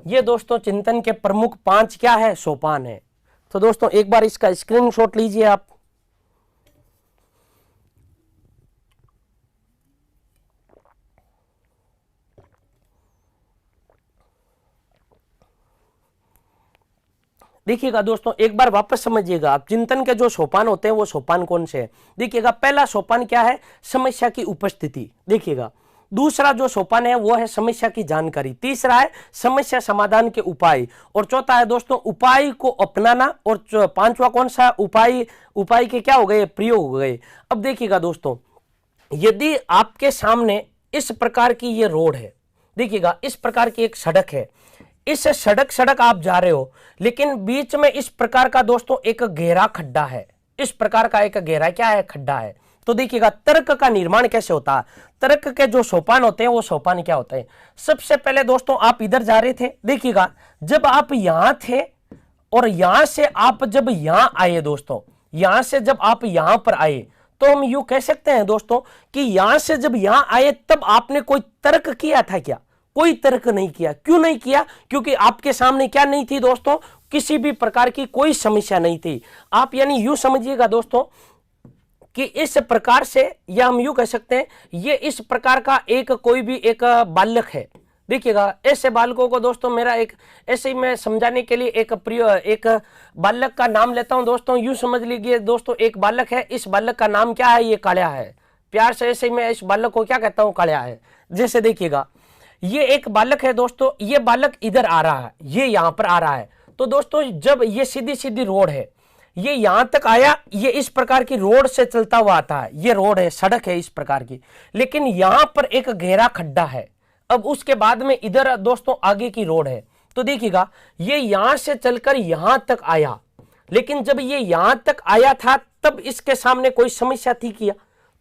ये दोस्तों चिंतन के प्रमुख 5 क्या है? सोपान है। तो दोस्तों एक बार इसका स्क्रीनशॉट लीजिए आप। देखिएगा दोस्तों, एक बार वापस समझिएगा आप, चिंतन के जो सोपान होते हैं वो सोपान कौन से हैं। देखिएगा, पहला सोपान क्या है? समस्या की उपस्थिति। देखिएगा, दूसरा जो सोपान है वो है समस्या की जानकारी, तीसरा है समस्या समाधान के उपाय, और चौथा है दोस्तों उपाय को अपनाना, और पांचवा कौन सा? उपाय के क्या हो गए? प्रयोग हो गए। अब देखिएगा दोस्तों, यदि आपके सामने इस प्रकार की ये रोड है, देखिएगा इस प्रकार की एक सड़क है, इस सड़क आप जा रहे हो, लेकिन बीच में इस प्रकार का दोस्तों एक गहरा खड्डा है, इस प्रकार का एक गहरा क्या है? खड्डा है। तो देखिएगा तर्क का निर्माण कैसे होता है, तर्क के जो सोपान होते हैं वो सोपान क्या होते हैं? सबसे पहले दोस्तों आप इधर जा रहे थे, देखिएगा जब आप यहां थे और यहां से आप जब यहां आए दोस्तों, यहां से जब आप यहां पर आए, तो हम यूं कह सकते हैं दोस्तों कि यहां से जब यहां आए तब आपने कोई तर्क किया था क्या? कोई तर्क नहीं किया। क्यों नहीं किया? क्योंकि आपके सामने क्या नहीं थी दोस्तों? किसी भी प्रकार की कोई समस्या नहीं थी। आप यानी यूं समझिएगा दोस्तों कि इस प्रकार से, या हम यूं कह सकते हैं ये इस प्रकार का एक कोई भी एक बालक है, देखिएगा ऐसे बालकों को दोस्तों मेरा एक ऐसे ही मैं समझाने के लिए एक बालक का नाम लेता हूं दोस्तों। यूं समझ लीजिए दोस्तों, एक बालक है, इस बालक का नाम क्या है? ये कालिया है। प्यार से ऐसे ही मैं इस बालक को क्या कहता हूं? कालिया है। जैसे देखिएगा ये एक बालक है दोस्तों, ये बालक इधर आ रहा है, ये यहां पर आ रहा है। तो दोस्तों जब ये सीधी सीधी रोड है, ये यहां तक आया, ये इस प्रकार की रोड से चलता हुआ आता है, ये रोड है, सड़क है इस प्रकार की, लेकिन यहां पर एक गहरा खड्डा है। अब उसके बाद में इधर दोस्तों आगे की रोड है। तो देखिएगा ये यहां से चलकर यहां तक आया, लेकिन जब ये यहां तक आया था तब इसके सामने कोई समस्या थी क्या?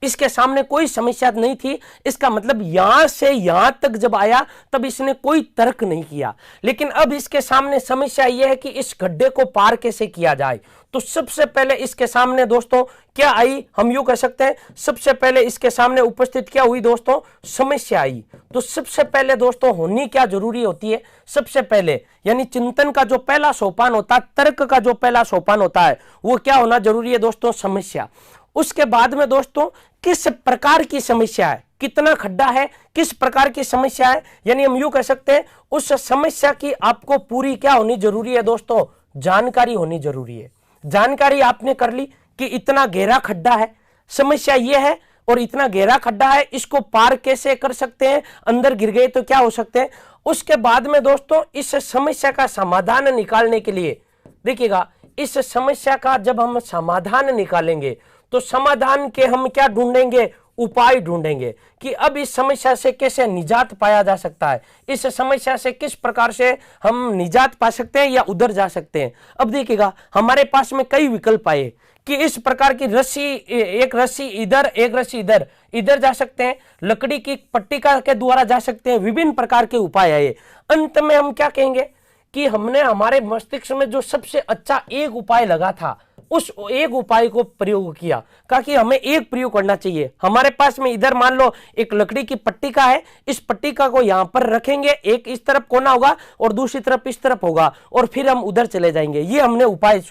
इसके सामने कोई समस्या नहीं थी। इसका मतलब यहां से यहां तक जब आया तब इसने कोई तर्क नहीं किया। लेकिन अब इसके सामने समस्या यह है कि इस गड्ढे को पार कैसे किया जाए। तो सबसे पहले इसके सामने दोस्तों क्या आई? हम यूं कह सकते हैं सबसे पहले इसके सामने उपस्थित क्या हुई दोस्तों? समस्या आई। तो सबसे पहले दोस्तों होनी क्या जरूरी होती है? सबसे पहले यानी चिंतन का जो पहला सोपान होता है, तर्क का जो पहला सोपान होता है, वो क्या होना जरूरी है दोस्तों? समस्या। उसके बाद में दोस्तों किस प्रकार की समस्या है, कितना खड्डा है, किस प्रकार की समस्या है, यानी हम यूं कह सकते हैं उस समस्या की आपको पूरी क्या होनी जरूरी है दोस्तों? जानकारी होनी जरूरी है। जानकारी आपने कर ली कि इतना गहरा खड्डा है, समस्या यह है और इतना गहरा खड्डा है, इसको पार कैसे कर सकते हैं, अंदर गिर गए तो क्या हो सकते हैं। उसके बाद में दोस्तों इस समस्या का समाधान निकालने के लिए देखिएगा, इस समस्या का जब हम समाधान निकालेंगे तो समाधान के हम क्या ढूंढेंगे? उपाय ढूंढेंगे कि अब इस समस्या से कैसे निजात पाया जा सकता है, इस समस्या से किस प्रकार से हम निजात पा सकते हैं या उधर जा सकते हैं। अब देखिएगा हमारे पास में कई विकल्प आए कि इस प्रकार की रस्सी, एक रस्सी इधर, एक रस्सी इधर, इधर जा सकते हैं, लकड़ी की पट्टिका के द्वारा जा सकते हैं, विभिन्न प्रकार के उपाय आए। अंत में हम क्या कहेंगे कि हमने हमारे मस्तिष्क में जो सबसे अच्छा एक उपाय लगा था, उस एक उपाय को प्रयोग किया। कहा कि हमें एक प्रयोग करना चाहिए। हमारे पास में इधर मान लो एक लकड़ी की पट्टिका है, इस पट्टिका को यहां पर रखेंगे, एक इस तरफ कोना होगा और दूसरी तरफ इस तरफ होगा, और फिर हम उधर चले जाएंगे। ये हमने उपाय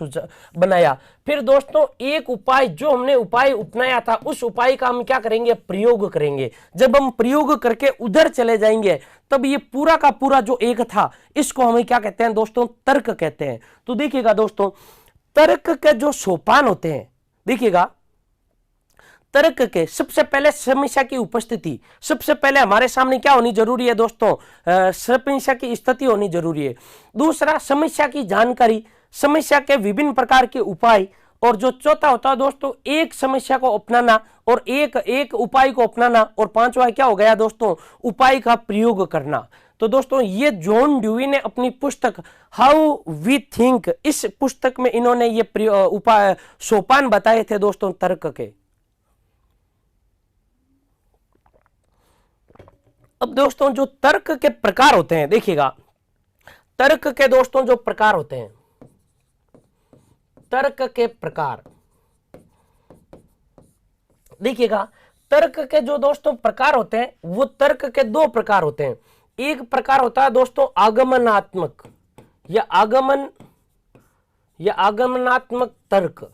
बनाया। फिर दोस्तों एक उपाय जो हमने उपाय अपनाया था, उस उपाय का हम क्या करेंगे? प्रयोग करेंगे। जब हम प्रयोग करके उधर चले जाएंगे तब ये पूरा का पूरा जो एक था, इसको हमें क्या कहते हैं दोस्तों? तर्क कहते हैं। तो देखिएगा दोस्तों तर्क के जो सोपान होते हैं, देखिएगा तर्क के सबसे पहले समस्या की उपस्थिति, सबसे पहले हमारे सामने क्या होनी जरूरी है दोस्तों? समस्या की स्थिति होनी जरूरी है। दूसरा समस्या की जानकारी, समस्या के विभिन्न प्रकार के उपाय, और जो चौथा होता है दोस्तों एक समस्या को अपनाना और एक उपाय को अपनाना, और पांचवा क्या हो गया दोस्तों? उपाय का प्रयोग करना। तो दोस्तों ये जॉन ड्यूई ने अपनी पुस्तक हाउ वी थिंक, इस पुस्तक में इन्होंने ये उपाय सोपान बताए थे दोस्तों तर्क के। अब दोस्तों जो तर्क के प्रकार होते हैं, देखिएगा तर्क के दोस्तों जो प्रकार होते हैं, तर्क के प्रकार देखिएगा, तर्क के जो दोस्तों प्रकार होते हैं वो तर्क के दो प्रकार होते हैं। एक प्रकार होता है दोस्तों आगमनात्मक या आगमनात्मक तर्क।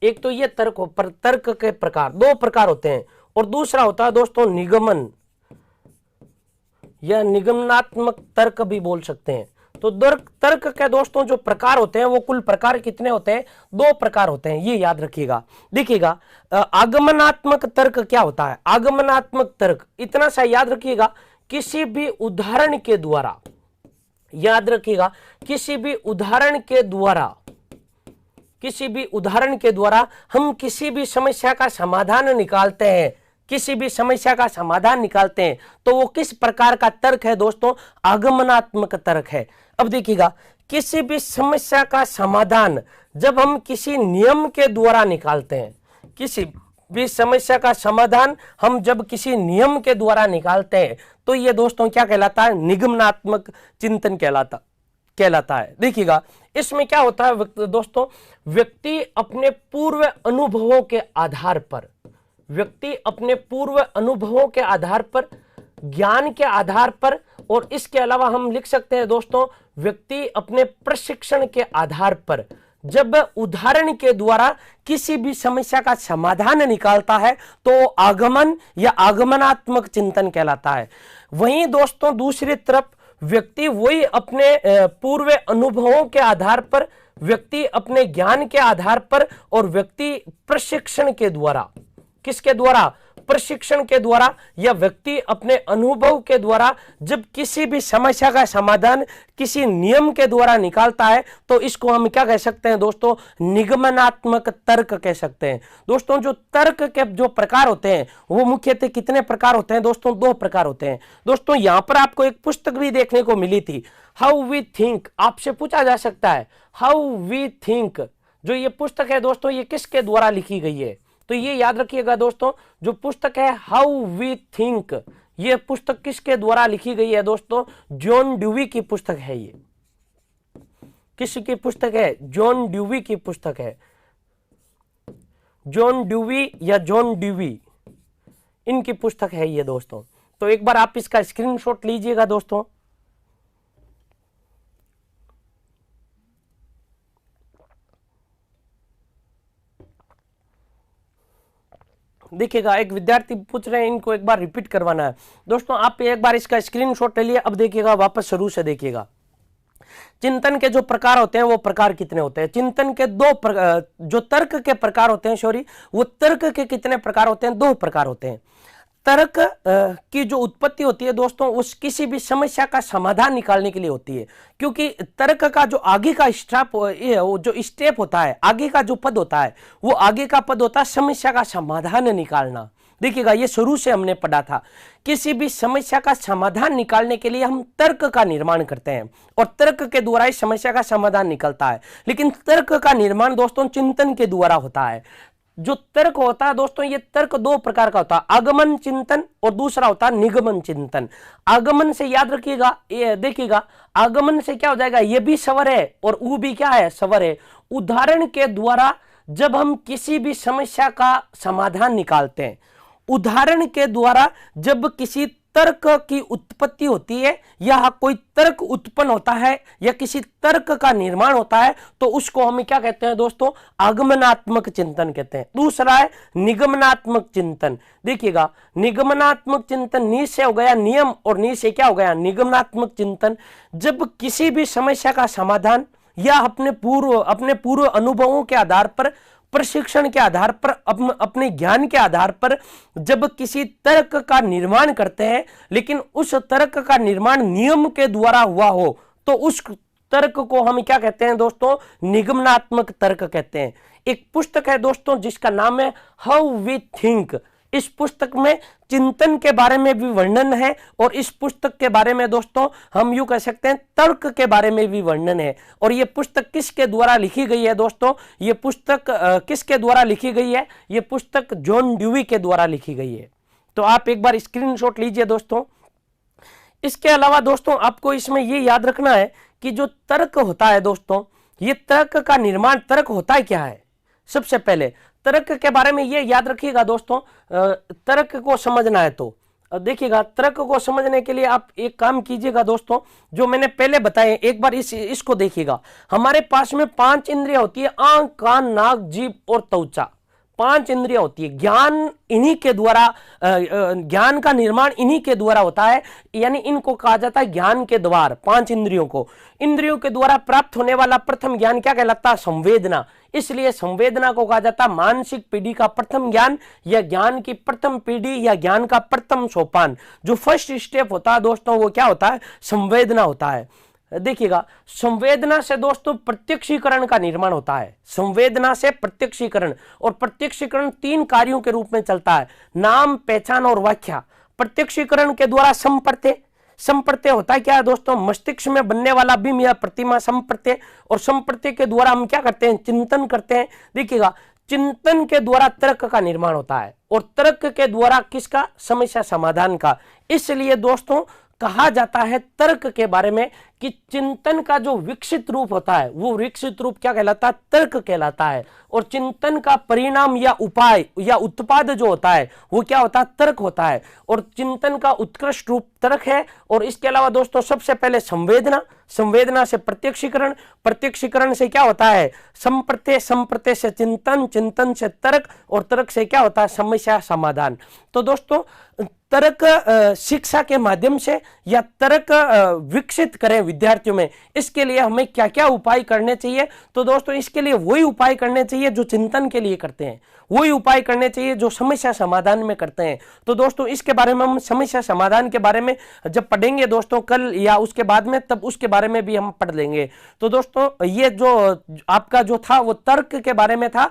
एक तो ये तर्क पर तर्क के प्रकार दो प्रकार होते हैं, और दूसरा होता है दोस्तों निगमन या निगमनात्मक तर्क भी बोल सकते हैं। तो तर्क के दोस्तों जो प्रकार होते हैं वो कुल प्रकार कितने होते हैं? दो प्रकार होते हैं, ये याद रखिएगा। देखिएगा आगमनात्मक तर्क क्या होता है? आगमनात्मक तर्क इतना सा याद रखिएगा, किसी भी उदाहरण के द्वारा, याद रखिएगा किसी भी उदाहरण के द्वारा हम किसी भी समस्या का समाधान निकालते हैं, किसी भी समस्या का समाधान निकालते हैं, तो वो किस प्रकार का तर्क है दोस्तों? आगमनात्मक तर्क है। अब देखिएगा किसी भी समस्या का समाधान जब हम किसी नियम के द्वारा निकालते हैं, किसी भी समस्या का समाधान हम जब किसी नियम के द्वारा निकालते हैं, तो ये दोस्तों क्या कहलाता है? निगमनात्मक चिंतन कहलाता है। देखिएगा इसमें क्या होता है दोस्तों, व्यक्ति अपने पूर्व अनुभवों के आधार पर, ज्ञान के आधार पर, और इसके अलावा हम लिख सकते हैं दोस्तों व्यक्ति अपने प्रशिक्षण के आधार पर, जब उदाहरण के द्वारा किसी भी समस्या का समाधान निकालता है तो आगमन या आगमनात्मक चिंतन कहलाता है। वहीं दोस्तों दूसरी तरफ व्यक्ति वही अपने पूर्व अनुभवों के आधार पर, व्यक्ति अपने ज्ञान के आधार पर और व्यक्ति प्रशिक्षण के द्वारा, किसके द्वारा, प्रशिक्षण के द्वारा या व्यक्ति अपने अनुभव के द्वारा जब किसी भी समस्या का समाधान किसी नियम के द्वारा निकालता है तो इसको हम क्या कह सकते हैं दोस्तों, निगमनात्मक तर्क कह सकते हैं। दोस्तों जो तर्क के जो प्रकार होते हैं वो मुख्यतः कितने प्रकार होते हैं दोस्तों, 2 प्रकार होते हैं। दोस्तों यहां पर आपको एक पुस्तक भी देखने को मिली थी, हाउ वी थिंक। आपसे पूछा जा सकता है हाउ वी थिंक, जो ये पुस्तक है दोस्तों ये किसके द्वारा लिखी गई है, तो ये याद रखिएगा दोस्तों, जो पुस्तक है हाउ वी थिंक, ये पुस्तक किसके द्वारा लिखी गई है दोस्तों, जॉन ड्यूवी की पुस्तक है। ये किसकी पुस्तक है, जॉन ड्यूवी की पुस्तक है। जॉन ड्यूवी या जॉन ड्यूवी, इनकी पुस्तक है ये दोस्तों। तो एक बार आप इसका स्क्रीनशॉट लीजिएगा दोस्तों। देखिएगा एक विद्यार्थी पूछ रहे हैं, इनको एक बार रिपीट करवाना है दोस्तों। आप एक बार इसका स्क्रीनशॉट ले लिए, अब देखिएगा वापस शुरू से देखिएगा। चिंतन के जो प्रकार होते हैं वो प्रकार कितने होते हैं, चिंतन के जो तर्क के प्रकार होते हैं, सॉरी, वो तर्क के कितने प्रकार होते हैं, 2 प्रकार होते हैं। तर्क की जो उत्पत्ति होती है दोस्तों उस किसी भी समस्या का समाधान निकालने के लिए होती है, क्योंकि तर्क का जो आगे का स्टेप होता है, आगे का जो पद होता है, वो आगे का पद होता है समस्या का समाधान निकालना। देखिएगा ये शुरू से हमने पढ़ा था, किसी भी समस्या का समाधान निकालने के लिए हम तर्क का निर्माण करते हैं और तर्क के द्वारा इस समस्या का समाधान निकलता है। लेकिन तर्क का निर्माण दोस्तों चिंतन के द्वारा होता है। जो तर्क होता है दोस्तों, ये तर्क 2 प्रकार का होता है, आगमन चिंतन और दूसरा होता है निगमन चिंतन। आगमन से याद रखिएगा, ये देखिएगा आगमन से क्या हो जाएगा, ये भी स्वर है और वो भी क्या है, स्वर है। उदाहरण के द्वारा जब हम किसी भी समस्या का समाधान निकालते हैं, उदाहरण के द्वारा जब किसी तर्क की उत्पत्ति होती है या कोई तर्क उत्पन्न होता है या किसी तर्क का निर्माण होता है तो उसको हम क्या कहते हैं दोस्तों, आगमनात्मक चिंतन कहते हैं। दूसरा है निगमनात्मक चिंतन। देखिएगा निगमनात्मक चिंतन, नी से हो गया नियम और नी से क्या हो गया, निगमनात्मक चिंतन। जब किसी भी समस्या का समाधान या अपने पूर्व अनुभवों के आधार पर, प्रशिक्षण के आधार पर, अपने ज्ञान के आधार पर जब किसी तर्क का निर्माण करते हैं, लेकिन उस तर्क का निर्माण नियम के द्वारा हुआ हो तो उस तर्क को हम क्या कहते हैं दोस्तों, निगमनात्मक तर्क कहते हैं। एक पुस्तक है दोस्तों जिसका नाम है हाउ वी थिंक। इस पुस्तक में चिंतन के बारे में भी वर्णन है और इस पुस्तक के बारे में दोस्तों हम यूं कह सकते हैं तर्क के बारे में भी वर्णन है। और ये पुस्तक किसके द्वारा लिखी गई है दोस्तों, ये पुस्तक किसके द्वारा लिखी गई है, ये पुस्तक जॉन ड्यूवी के द्वारा लिखी गई है। तो आप एक बार स्क्रीनशॉट लीजिए दोस्तों। इसके अलावा दोस्तों आपको इसमें ये याद रखना है कि जो तर्क होता है दोस्तों, ये तर्क का निर्माण, तर्क होता है क्या है, सबसे पहले तर्क के बारे में ये याद रखिएगा दोस्तों। तर्क को समझना है तो देखिएगा, तर्क को समझने के लिए आप एक काम कीजिएगा दोस्तों, जो मैंने पहले बताए एक बार इसको देखिएगा। हमारे पास में 5 इंद्रियां होती है, आंख, कान, नाक, जीभ और त्वचा। 5 इंद्रियां होती है। ज्ञान इन्हीं के द्वारा, ज्ञान का निर्माण इन्हीं के द्वारा होता है, यानी इनको कहा जाता है ज्ञान के द्वार। 5 इंद्रियों को, इंद्रियों के द्वारा प्राप्त होने वाला प्रथम ज्ञान क्या कहलाता है, संवेदना। इसलिए संवेदना को कहा जाता है मानसिक पीढ़ी का प्रथम ज्ञान या ज्ञान की प्रथम पीढ़ी या ज्ञान का प्रथम सोपान। जो फर्स्ट स्टेप होता है दोस्तों वो क्या होता है, संवेदना होता है। देखिएगा संवेदना से दोस्तों प्रत्यक्षीकरण का निर्माण होता है। संवेदना से प्रत्यक्षीकरण, और प्रत्यक्षीकरण 3 कार्यों के रूप में चलता है, नाम, पहचान और व्याख्या। प्रत्यक्षीकरण के द्वारा संप्रत्यय, संप्रत्यय होता है क्या है दोस्तों, मस्तिष्क में बनने वाला बिंब या प्रतिमा संप्रत्यय, और संप्रत्यय के द्वारा हम क्या करते हैं, चिंतन करते हैं। देखिएगा चिंतन के द्वारा तर्क का निर्माण होता है और तर्क के द्वारा किसका, समस्या समाधान का। इसलिए दोस्तों कहा जाता है तर्क के बारे में कि चिंतन का जो विकसित रूप होता है वो विकसित रूप क्या कहलाता है, तर्क कहलाता है। और चिंतन का परिणाम या उपाय या उत्पाद जो होता है वो क्या होता है, तर्क होता है। और चिंतन का उत्कृष्ट रूप तर्क है। और इसके अलावा दोस्तों सबसे पहले संवेदना, संवेदना से प्रत्यक्षीकरण, प्रत्यक्षीकरण से क्या होता है संप्रत्यय, संप्रत्यय से चिंतन, चिंतन से तर्क और तर्क से क्या होता है समस्या समाधान। तो दोस्तों तर्क शिक्षा के माध्यम से या तर्क विकसित करें विद्यार्थियों में, इसके लिए हमें क्या क्या उपाय करने चाहिए। तो दोस्तों इसके लिए वही उपाय करने चाहिए जो चिंतन के लिए करते हैं, वही उपाय करने चाहिए जो समस्या समाधान में करते हैं। तो दोस्तों इसके बारे में हम समस्या समाधान के बारे में जब पढ़ेंगे दोस्तों कल या उसके बाद में, तब उसके बारे में भी हम पढ़ लेंगे। तो दोस्तों ये जो आपका जो था वो तर्क के बारे में था।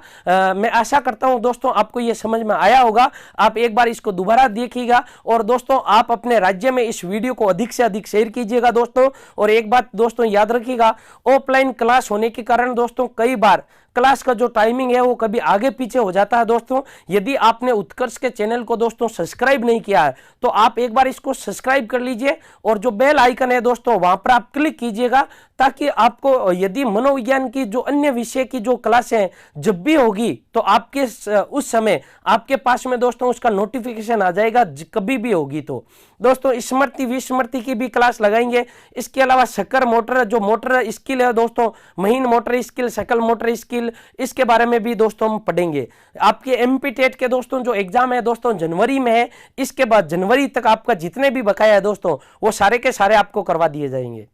मैं आशा करता हूं दोस्तों आपको ये समझ में आया होगा। आप एक बार इसको दोबारा देखिएगा और दोस्तों आप अपने राज्य में इस वीडियो को अधिक से अधिक शेयर कीजिएगा दोस्तों। और एक बात दोस्तों याद रखिएगा, ऑफलाइन क्लास होने के कारण दोस्तों कई बार क्लास का जो टाइमिंग है वो कभी आगे पीछे हो जाता है दोस्तों। यदि आपने उत्कर्ष के चैनल को दोस्तों सब्सक्राइब नहीं किया है तो आप एक बार इसको सब्सक्राइब कर लीजिए और जो बेल आइकन है दोस्तों वहां पर आप क्लिक कीजिएगा, ताकि आपको यदि मनोविज्ञान की जो अन्य विषय की जो क्लासें जब भी होगी तो आपके उस समय आपके पास में दोस्तों उसका नोटिफिकेशन आ जाएगा कभी भी होगी। तो दोस्तों स्मृति विस्मृति की भी क्लास लगाएंगे। इसके अलावा शकर मोटर जो मोटर स्किल है दोस्तों, महीन मोटर स्किल, सकल मोटर स्किल, इसके बारे में भी दोस्तों हम पढ़ेंगे। आपके एमपी टेट के दोस्तों जो एग्जाम है दोस्तों जनवरी में है, इसके बाद जनवरी तक आपका जितने भी बकाया है दोस्तों वो सारे के सारे आपको करवा दिए जाएंगे।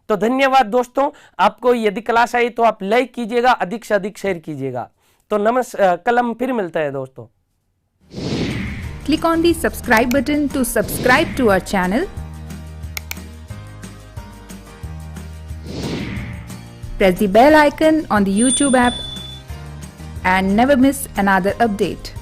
तो धन्यवाद दोस्तों। आपको यदि क्लास आई तो आप लाइक कीजिएगा, अधिक से अधिक शेयर कीजिएगा। तो कल हम फिर मिलते हैं दोस्तों। Click on the subscribe button to subscribe to our channel. Press the bell icon on the YouTube app and never miss another update.